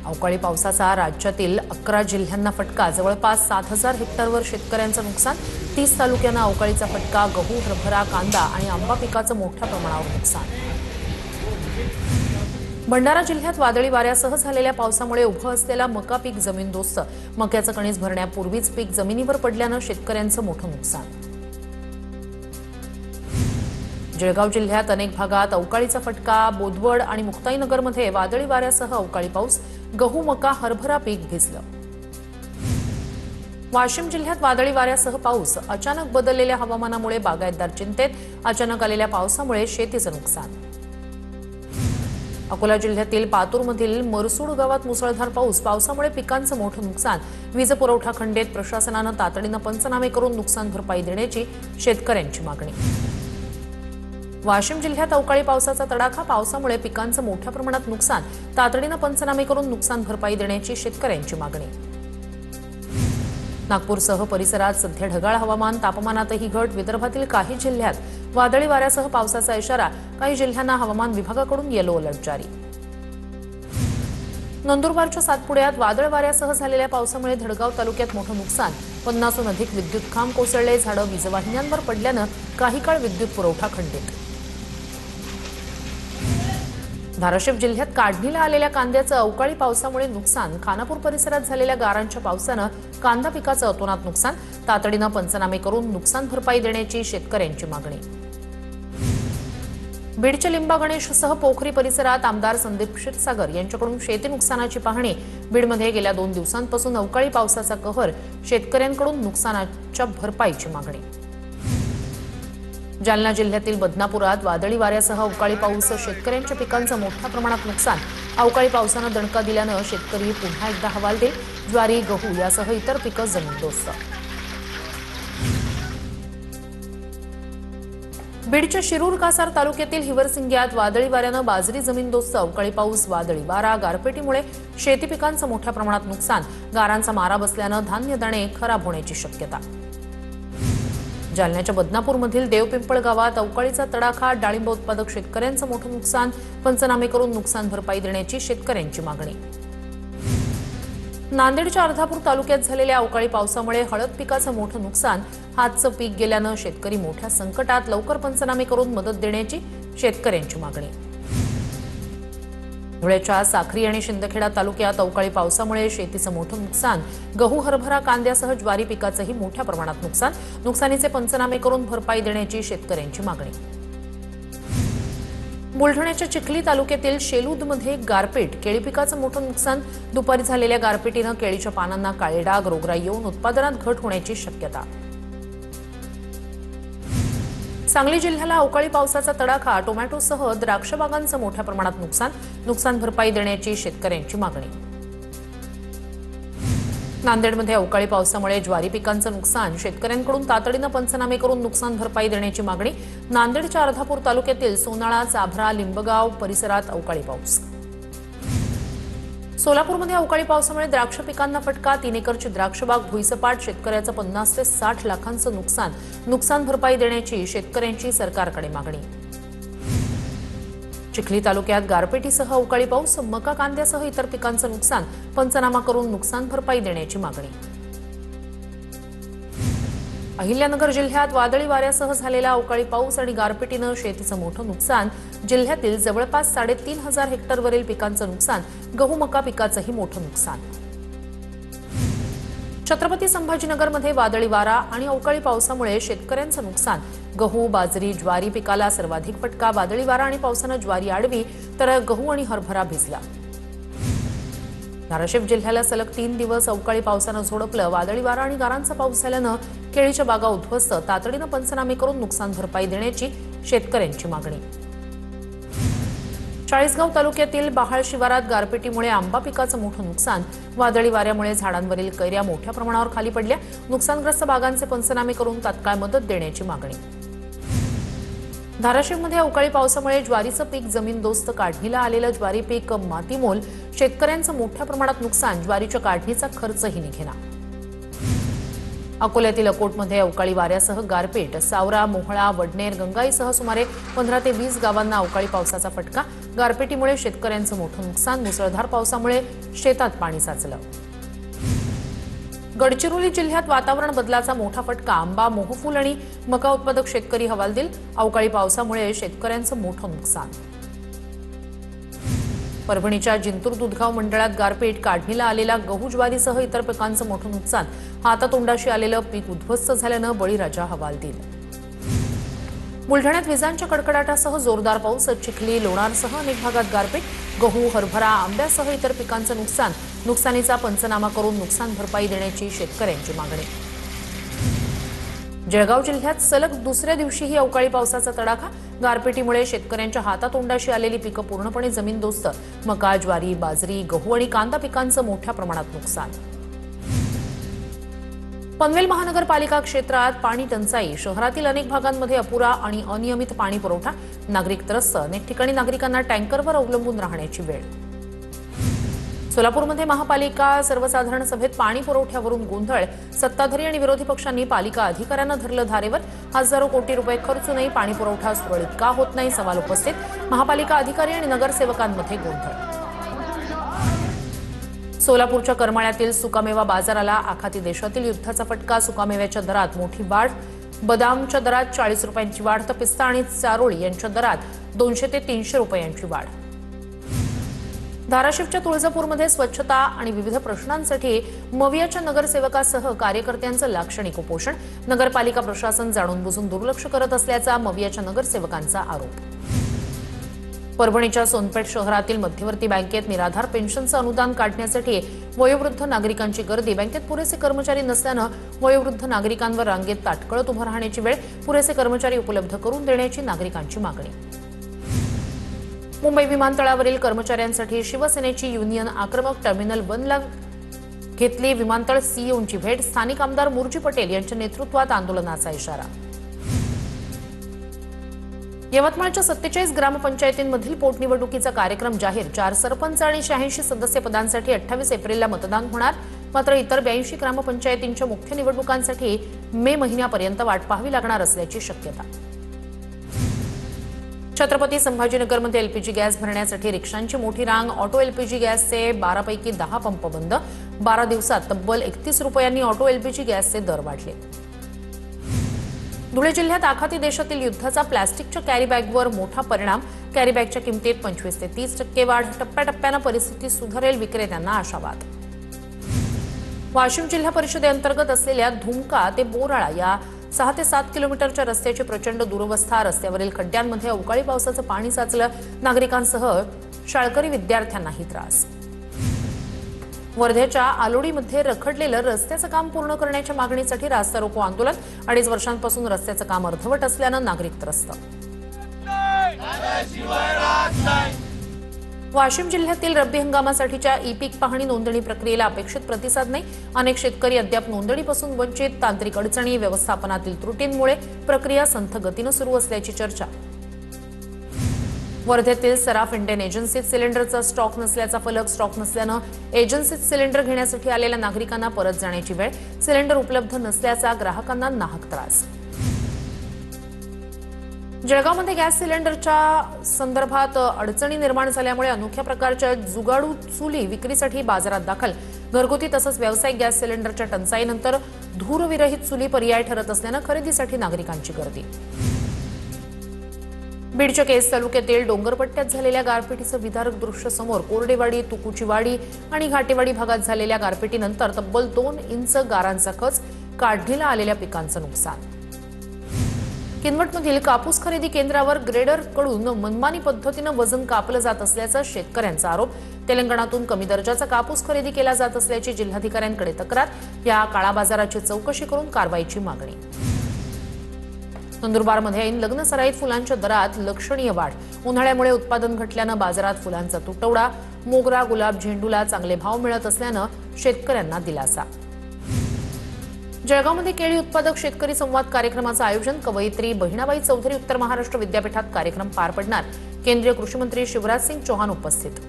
अवकाळी पावसाचा राज्यातील 11 जिल्ह्यांना फटका, जवळपास 7,000 हेक्टरवर शेतकऱ्यांचं नुकसान। 30 तालुक्यांना अवकाळीचा फटका, गहू, हरभरा, कांदा आणि आंबा पिकाचं मोठ्या प्रमाणावर नुकसान। भंडारा जिल्ह्यात वादळी वाऱ्यासह झालेल्या पावसामुळे उभं असलेला मका पीक जमीनदोस्त। मक्याचं कणीस भरण्यापूर्वीच पीक जमिनीवर पडल्यानं शेतकऱ्यांचं मोठं नुकसान। जळगाव जिल्ह्यात अनेक भागात अवकाळीचा फटका, बोदवड आणि मुक्ताईनगरमध्ये वादळी वाऱ्यासह अवकाळी पाऊस, गहू, मका, हरभरा पीक भिजलं। वाशिम जिल्ह्यात वादळी वाऱ्यासह पाऊस, अचानक बदललेल्या हवामानामुळे बागायतदार चिंतेत, अचानक आलेल्या पावसामुळे शेतीचं नुकसान। अकोला जिल्ह्यातील पातूरमधील मरसूड गावात मुसळधार पाऊस, पावसामुळे पिकांचं मोठं नुकसान, वीज पुरवठा खंडित, प्रशासनानं तातडीनं पंचनामे करून नुकसान भरपाई देण्याची शेतकऱ्यांची मागणी। वाशिम जिल्ह्यात अवकाळी पावसाचा तडाखा, पावसामुळे पिकांचं मोठ्या प्रमाणात नुकसान, तातडीनं पंचनामे करून नुकसान भरपाई देण्याची शेतकऱ्यांची मागणी। नागपूरसह परिसरात सध्या ढगाळ हवामान, तापमानातही घट, विदर्भातील काही जिल्ह्यात वादळी वाऱ्यासह पावसाचा इशारा, काही जिल्ह्यांना हवामान विभागाकडून येलो अलर्ट जारी। नंदुरबारच्या सातपुड्यात वादळ वाऱ्यासह झालेल्या पावसामुळे धडगाव तालुक्यात मोठं नुकसान, 50हून अधिक विद्युत खांब कोसळले, झाडं वीजवाहिन्यांवर पडल्यानं काही काळ विद्युत पुरवठा खंडित। धाराशिव जिल्ह्यात काढणीला आलेल्या कांद्याचं अवकाळी पावसामुळे नुकसान, खानापूर परिसरात झालेल्या गारांच्या पावसानं कांदा पिकाचं अतोनात नुकसान, तातडीनं पंचनामे करून नुकसान भरपाई देण्याची शेतकऱ्यांची मागणी। बीडच्या लिंबा गणेशसह पोखरी परिसरात आमदार संदीप क्षीरसागर यांच्याकडून शेती नुकसानाची पाहणी। बीडमध्ये गेल्या 2 दिवसांपासून अवकाळी पावसाचा कहर, शेतकऱ्यांकडून नुकसानाच्या भरपाईची मागणी। जालना जिल्ह्यातील बदनापुरात वादळी वाऱ्यासह अवकाळी पाऊस, शेतकऱ्यांच्या पिकांचं मोठ्या प्रमाणात नुकसान, अवकाळी पावसानं दणका दिल्यानं शेतकरी पुन्हा एकदा हवालदिल, ज्वारी, गहू यासह इतर पिकं जमीनदोस्त। बीडच्या शिरूर कासार तालुक्यातील हिवरसिंग्यात वादळी वाऱ्यानं बाजरी जमीनदोस्त, अवकाळी पाऊस, वादळी वारा, गारपिटीमुळे शेती पिकांचं मोठ्या प्रमाणात नुकसान, गारांचा मारा बसल्यानं धान्य दाणे खराब होण्याची शक्यता। जालन्याच्या बदनापूरमधील देवपिंपळ गावात अवकाळीचा तडाखा, डाळिंब उत्पादक शेतकऱ्यांचं मोठं नुकसान, पंचनामे करून नुकसान भरपाई देण्याची शेतकऱ्यांची मागणी। नांदेडच्या अर्धापूर तालुक्यात झालेल्या अवकाळी पावसामुळे हळद पिकाचं मोठं नुकसान, हातचं पीक गेल्यानं शेतकरी मोठ्या संकटात, लवकर पंचनामे करून मदत देण्याची शेतकऱ्यांची मागणी। धुळ्याच्या साखरी आणि शिंदखेडा तालुक्यात अवकाळी पावसामुळे शेतीचं मोठं नुकसान, गहू, हरभरा, कांद्यासह ज्वारी पिकाचंही मोठ्या प्रमाणात नुकसान, नुकसानीचे पंचनामे करून भरपाई देण्याची शेतकऱ्यांची मागणी। बुलढाण्याच्या चिखली तालुक्यातील शेलूदमध्ये गारपीट, केळी पिकाचं मोठं नुकसान, दुपारी झालेल्या गारपिटीनं केळीच्या पानांना काळे डाग, रोगराई येऊन उत्पादनात घट होण्याची शक्यता। सांगली जिल्ह्याला अवकाळी पावसाचा तडाखा, टोमॅटोसह द्राक्ष बागांचं मोठ्या प्रमाणात नुकसान, नुकसान भरपाई देण्याची शेतकऱ्यांची मागणी। नांदेडमध्ये अवकाळी पावसामुळे ज्वारी पिकांचं नुकसान, शेतकऱ्यांकडून तातडीनं पंचनामे करून नुकसान भरपाई देण्याची मागणी। नांदेडच्या अर्धापूर तालुक्यातील सोनाळा, चाभरा, लिंबगाव परिसरात अवकाळी पाऊस। सोलापूरमध्ये अवकाळी पावसामुळे द्राक्ष पिकांना फटका, 3 एकरची द्राक्षबाग भुईसपाट, शेतकऱ्याचं 50 ते 60 लाखांचं नुकसान, नुकसान भरपाई देण्याची शेतकऱ्यांची सरकारकडे मागणी। चिखली तालुक्यात गारपिटीसह अवकाळी पाऊस, मका, कांद्यासह इतर पिकांचं नुकसान, पंचनामा करून नुकसान भरपाई देण्याची मागणी। अहिल्यानगर जिल्ह्यात वादळी वाऱ्यासह झालेला अवकाळी पाऊस आणि गारपिटीनं शेतीचं मोठं नुकसान, जिल्ह्यातील जवळपास 3,500 हेक्टरवरील पिकांचं नुकसान, गहू, मका पिकाचंही मोठं नुकसान। छत्रपती संभाजीनगरमध्ये वादळी वारा आणि अवकाळी पावसामुळे शेतकऱ्यांचं नुकसान, गहू, बाजरी, ज्वारी पिकाला सर्वाधिक फटका, वादळी वारा आणि पावसानं ज्वारी आडवी, तर गहू आणि हरभरा भिजला। धाराशिव जिल्ह्याला सलग 3 दिवस अवकाळी पावसानं झोडपलं, वादळी वारा आणि गारांचा पाऊस झाल्यानं केळीच्या बागा उद्ध्वस्त, तातडीनं पंचनामे करून नुकसान भरपाई देण्याची शेतकऱ्यांची मागणी। चाळीसगाव तालुक्यातील बहाळ शिवारात गारपिटीमुळे आंबा पिकाचं मोठं नुकसान, वादळी वाऱ्यामुळे झाडांवरील कैऱ्या मोठ्या प्रमाणावर खाली पडल्या, नुकसानग्रस्त बागांचे पंचनामे करून तात्काळ मदत देण्याची मागणी। धाराशिवमध्ये अवकाळी पावसामुळे ज्वारीचं पीक जमीनदोस्त, काढणीला आलेलं ज्वारी पीक मातीमोल, शेतकऱ्यांचं मोठ्या प्रमाणात नुकसान, ज्वारीच्या काढणीचा खर्चही निघेना। अकोल्यातील अकोटमध्ये अवकाळी वाऱ्यासह गारपीट, सावरा, मोहळा, वडनेर, गंगाईसह सुमारे 15 ते 20 गावांना अवकाळी पावसाचा फटका, गारपिटीमुळे शेतकऱ्यांचं मोठं नुकसान, मुसळधार पावसामुळे शेतात पाणी साचलं. गडचिरोली जिल्ह्यात वातावरण बदलाचा मोठा फटका, आंबा, मोहफूल आणि मका उत्पादक शेतकरी हवालदिल. अवकाळी पावसामुळे शेतकऱ्यांचं मोठं नुकसान. परभणीच्या जिंतूर दूधगाव मंडळात गारपीट, काढणीला आलेला गहू, ज्वारीसह इतर पिकांचं मोठं नुकसान. हातातोंडाशी आलेलं पीक उद्ध्वस्त झाल्यानं बळीराजा हवालदिल. बुलढाण्यात विजांच्या कडकडाटासह जोरदार पाऊस, चिखली, लोणारसह अनेक भागात गारपीट. गहू, हरभरा, आंब्यासह इतर पिकांचं नुकसान. नुकसानीचा पंचनामा करून नुकसान भरपाई देण्याची शेतकऱ्यांची मागणी. जळगाव जिल्ह्यात सलग दुसऱ्या दिवशीही अवकाळी पावसाचा तडाखा. गारपिटीमुळे शेतकऱ्यांच्या हातातोंडाशी आलेली पिकं पूर्णपणे जमीनदोस्त. मका, ज्वारी, बाजरी, गहू आणि कांदा पिकांचं मोठ्या प्रमाणात नुकसान. पनवेल महानगरपालिका क्षेत्रात पाणी टंचाई. शहरातील अनेक भागांमध्ये अपुरा आणि अनियमित पाणी पुरवठा. नागरिक त्रस्त. अनेक ठिकाणी नागरिकांना टँकरवर अवलंबून राहण्याची वेळ. सोलापूरमध्ये महापालिका सर्वसाधारण सभेत पाणी पुरवठ्यावरून गोंधळ. सत्ताधारी आणि विरोधी पक्षांनी पालिका अधिकाऱ्यांना धरलं धारेवर. हजारो कोटी रुपये खर्चूनही पाणी पुरवठा सुरळीत का होत नाही, सवाल उपस्थित. महापालिका अधिकारी आणि नगरसेवकांमध्ये गोंधळ. सोलापूरच्या करमाळ्यातील सुकामेवा बाजाराला आखाती देशातील युद्धाचा फटका. सुकामेव्याच्या दरात मोठी वाढ. बदामच्या दरात 40 रुपयांची वाढ, तर पिस्ता आणि चारोळी यांच्या दरात 200 ते 300 रुपयांची वाढ. धाराशिवच्या तुळजापूरमध्ये स्वच्छता आणि विविध प्रश्नांसाठी मवियाच्या नगरसेवकासह कार्यकर्त्यांचं लाक्षणिक उपोषण. नगरपालिका प्रशासन जाणून बुजून दुर्लक्ष करत असल्याचा मवियाच्या नगरसेवकांचा आरोप. परभणीच्या सोनपेठ शहरातील मध्यवर्ती बँकेत निराधार पेन्शनचं अनुदान काढण्यासाठी वयोवृद्ध नागरिकांची गर्दी. बँकेत पुरेसे कर्मचारी नसल्यानं वयोवृद्ध नागरिकांवर रांगेत ताटकळत उभं राहण्याची वेळ. पुरेसे कर्मचारी उपलब्ध करून देण्याची नागरिकांची मागणी. मुंबई विमानतळावरील कर्मचाऱ्यांसाठी शिवसेनेची युनियन आक्रमक. टर्मिनल 1 ला घेतली विमानतळ सीईओंची भेट. स्थानिक आमदार मुरजी पटेल यांच्या नेतृत्वात आंदोलनाचा इशारा. यवतमाळच्या 47 ग्रामपंचायतींमधील पोटनिवडणुकीचा कार्यक्रम जाहीर. 4 सरपंच आणि 86 सदस्य पदांसाठी 28 एप्रिलला मतदान होणार. मात्र इतर 82 ग्रामपंचायतींच्या मुख्य निवडणुकांसाठी मे महिन्यापर्यंत वाट पाहावी लागणार असल्याची शक्यता. छत्रपती संभाजीनगरमध्ये एलपीजी गॅस भरण्यासाठी रिक्षांची मोठी रांग. ऑटो एलपीजी गॅसचे 12 पैकी 10 पंप बंद. 12 दिवसात तब्बल 31 रुपयांनी ऑटो एलपीजी गॅसचे दर वाढले. धुळे जिल्ह्यात आखाती देशातील युद्धाचा प्लॅस्टिकच्या कॅरीबॅगवर मोठा परिणाम. कॅरीबॅगच्या किमतीत 25 ते 30% वाढ. टप्प्याटप्प्यानं परिस्थिती सुधारेल, विक्रेत्यांना आशावाद. वाशिम जिल्हा परिषदेअंतर्गत असलेल्या धुमका ते बोराळा या 6 ते 7 किलोमीटरच्या रस्त्याची प्रचंड दुरवस्था. रस्त्यावरील खड्ड्यांमध्ये अवकाळी पावसाचं पाणी साचलं. नागरिकांसह शाळकरी विद्यार्थ्यांनाही त्रास. वर्ध्याच्या आलोडीमध्ये रखडलेलं रस्त्याचं काम पूर्ण करण्याच्या मागणीसाठी रास्ता रोको आंदोलन. 2.5 वर्षांपासून रस्त्याचं काम अर्धवट असल्यानं नागरिक त्रस्त. वाशिम जिल्ह्यातील रब्बी हंगामासाठीच्या ई पीक पाहणी नोंदणी प्रक्रियेला अपेक्षित प्रतिसाद नाही. अनेक शेतकरी अद्याप नोंदणीपासून वंचित. तांत्रिक अडचणी, व्यवस्थापनातील त्रुटींमुळे प्रक्रिया संथ गतीनं सुरू असल्याची चर्चा. वर्ध्यातील सराफ इंडियन एजन्सीत सिलेंडरचा स्टॉक नसल्याचा फलक. स्टॉक नसल्यानं एजन्सीत सिलेंडर घेण्यासाठी आलेल्या नागरिकांना परत जाण्याची वेळ. सिलेंडर उपलब्ध नसल्याचा ग्राहकांना नाहक त्रास. जळगावमध्ये गॅस सिलेंडरच्या संदर्भात अडचणी निर्माण झाल्यामुळे अनोख्या प्रकारच्या जुगाडू चुली विक्रीसाठी बाजारात दाखल. घरगुती तसंच व्यावसायिक गॅस सिलेंडरच्या टंचाईनंतर धूरविरहित चुली पर्याय ठरत असल्यानं खरेदीसाठी नागरिकांची गर्दी. बीडच्या केज तालुक्यातील डोंगरपट्ट्यात झालेल्या गारपिटीचं विदारक दृश्य समोर. कोरडेवाडी, तुकुचीवाडी आणि घाटेवाडी भागात झालेल्या गारपिटीनंतर तब्बल 2 इंच गारांचा खच. काढणीला आलेल्या पिकांचं नुकसान. किनवटमधील कापूस खरेदी केंद्रावर ग्रेडरकडून मनमानी पद्धतीनं वजन कापलं जात असल्याचा शेतकऱ्यांचा आरोप. तेलंगणातून कमी दर्जाचा कापूस खरेदी केला जात असल्याची जिल्हाधिकाऱ्यांकडे तक्रार. या काळाबाजाराची चौकशी करून कारवाईची मागणी. नंदुरबारमध्ये ऐन लग्न सराईत फुलांच्या दरात लक्षणीय वाढ. उन्हाळ्यामुळे उत्पादन घटल्यानं बाजारात फुलांचा तुटवडा. मोगरा, गुलाब, झेंडूला चांगले भाव मिळत असल्यानं शेतकऱ्यांना दिलासा. जळगावमध्ये केळी उत्पादक शेतकरी संवाद कार्यक्रमाचं आयोजन. कवयित्री बहिणाबाई चौधरी उत्तर महाराष्ट्र विद्यापीठात कार्यक्रम पार पडणार. केंद्रीय कृषी मंत्री शिवराज सिंग चौहान उपस्थित.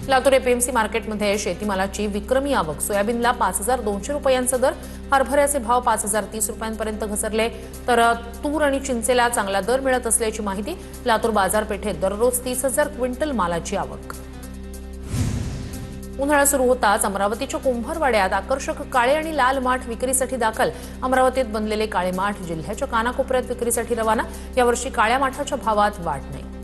लातूर एपीएमसी मार्केटमध्ये शेतीमालाची विक्रमी आवक. सोयाबीनला 5,200 रुपयांचा दर, हरभऱ्याचे भाव 5,030 रुपयांपर्यंत घसरले. तर तूर आणि चिंचेला चांगला दर मिळत असल्याची माहिती. लातूर बाजारपेठेत दररोज 30,000 क्विंटल मालाची आवक. उन्हाळा सुरू होताच अमरावतीच्या कुंभारवाड्यात आकर्षक काळे आणि लाल माठ विक्रीसाठी दाखल. अमरावतीत बनलेले काळे माठ जिल्ह्याच्या कानाकोपऱ्यात विक्रीसाठी रवाना. यावर्षी काळ्या माठाच्या भावात वाढ नाही.